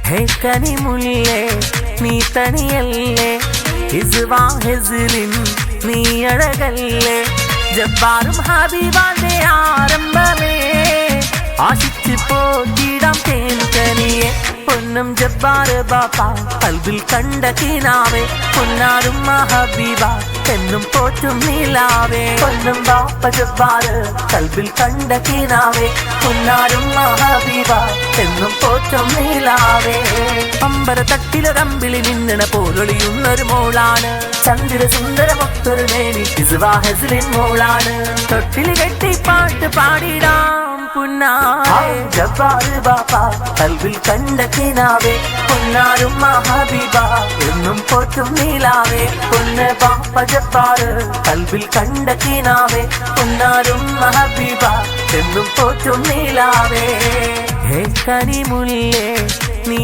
ഹേ കനിമുല്ലേ നീ തനിയല്ലേ, ഹിസ്വാ ഹിസ്ലിൻ നീ അഴകല്ലേ, ജബ്ബാറും ഹബീബാന്റെ ആരംഭമേ, ആശിച്ച് പോറ്റിടാം തേൻ കനിയെ. പൊന്നും ജബ്ബാർ ബാപ്പ കൽബിൽ കണ്ട കിനാവേ, പൊന്നാരും ഹബീബ എന്നും പോറ്റും നീലാവേ. പൊന്നും ബാപ്പ ജബ്ബാർ കൽബിൽ കണ്ട കിനാവേ, പൊന്നാരും ഹബീബ എന്നും പോറ്റും നീലാവേ. അമ്പര തട്ടിലൊരമ്പിളി മിന്നണ പോലൊളിയുന്നൊരു മോളാണ്, ചന്ദ്ര സുന്ദരമൊത്തൊരു നേടി ഹിസ്വാ ഹിസ്ലിൻ മോളാണ്. തൊട്ടിൽ കെട്ടി പാട്ട് പാടിടാം പുന്നാരേ, ജബ്ബാർ ബാപ്പ കൽബിൽ കണ്ട കിനാവേ, പൊന്നാരും ഹബീബ എന്നും പോറ്റും നീലാവേ. പൊന്ന് ബാപ്പ ജബ്ബാർ കൽബിൽ കണ്ട കിനാവേ, പൊന്നാരും ഹബീബ എന്നും പോറ്റും നീലാവേ. ഹേ കനിമുല്ലേ നീ